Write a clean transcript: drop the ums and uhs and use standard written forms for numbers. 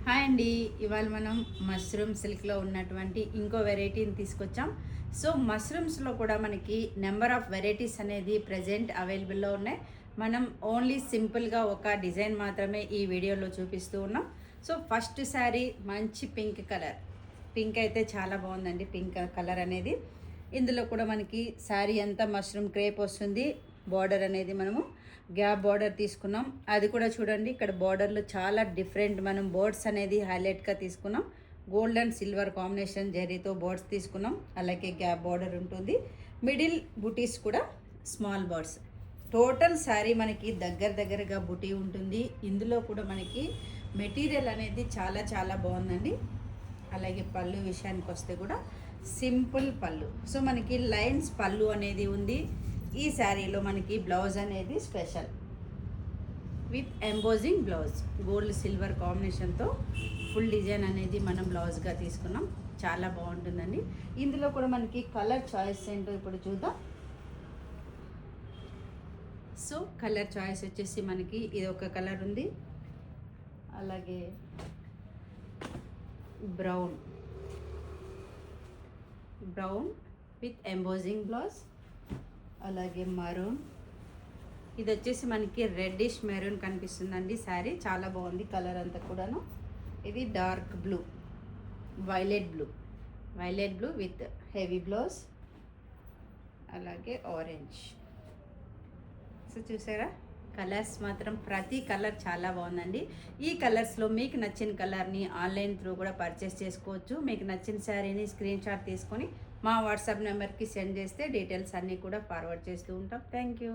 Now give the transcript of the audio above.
Hi అండి. ఇవాళ మనం మష్రూమ్ సిల్క్లో ఉన్నటువంటి ఇంకో వెరైటీని తీసుకొచ్చాం. సో మష్రూమ్స్లో కూడా మనకి నెంబర్ ఆఫ్ వెరైటీస్ అనేది ప్రజెంట్ అవైలబుల్లో ఉన్నాయి. మనం ఓన్లీ సింపుల్గా ఒక డిజైన్ మాత్రమే ఈ వీడియోలో చూపిస్తూ ఉన్నాం. సో ఫస్ట్ శారీ మంచి పింక్ కలర్. పింక్ అయితే చాలా బాగుందండి. పింక్ కలర్ అనేది ఇందులో కూడా మనకి శారీ అంతా మష్రూమ్ క్రేప్ వస్తుంది. బార్డర్ అనేది మనము గ్యాప్ బార్డర్ తీసుకున్నాం. అది కూడా చూడండి, ఇక్కడ బార్డర్లో చాలా డిఫరెంట్ మనం బోర్డ్స్ అనేది హైలైట్గా తీసుకున్నాం. గోల్డ్ అండ్ సిల్వర్ కాంబినేషన్ జరీతో బోర్డ్స్ తీసుకున్నాం. అలాగే గ్యాప్ బార్డర్ ఉంటుంది. మిడిల్ బుటీస్ కూడా స్మాల్ బర్డ్స్. టోటల్ శారీ మనకి దగ్గరగా బుటీ ఉంటుంది. ఇందులో కూడా మనకి మెటీరియల్ అనేది చాలా చాలా బాగుందండి. అలాగే పళ్ళు విషయానికి వస్తే కూడా సింపుల్ పళ్ళు. సో మనకి లైన్స్ పళ్ళు అనేది ఉంది. ఈ శారీలో మనకి బ్లౌజ్ అనేది special with embossing blouse. Gold silver కాంబినేషన్తో ఫుల్ డిజైన్ అనేది మనం బ్లౌజ్గా తీసుకున్నాం. చాలా బాగుంటుందండి. ఇందులో కూడా మనకి కలర్ చాయిస్ ఏంటో ఇప్పుడు చూద్దాం. సో కలర్ చాయిస్ వచ్చేసి మనకి ఇది ఒక కలర్ ఉంది. అలాగే బ్రౌన్ విత్ ఎంబోజింగ్ బ్లౌజ్. అలాగే మరూన్. ఇది వచ్చేసి మనకి రెడ్డిష్ మెరూన్ కనిపిస్తుందండి. శారీ చాలా బాగుంది కలర్ అంతా కూడాను. ఇది dark blue, violet blue with heavy blouse. అలాగే ఆరెంజ్. సో చూసారా, కలర్స్ మాత్రం ప్రతి కలర్ చాలా బాగుందండి. ఈ కలర్స్లో మీకు నచ్చిన కలర్ని ఆన్లైన్ త్రూ కూడా పర్చేస్ చేసుకోవచ్చు. మీకు నచ్చిన శారీని స్క్రీన్ షాట్ తీసుకొని మా వాట్సాప్ నెంబర్కి సెండ్ చేస్తే డీటెయిల్స్ అన్నీ కూడా ఫార్వర్డ్ చేస్తూ ఉంటాం. Thank you.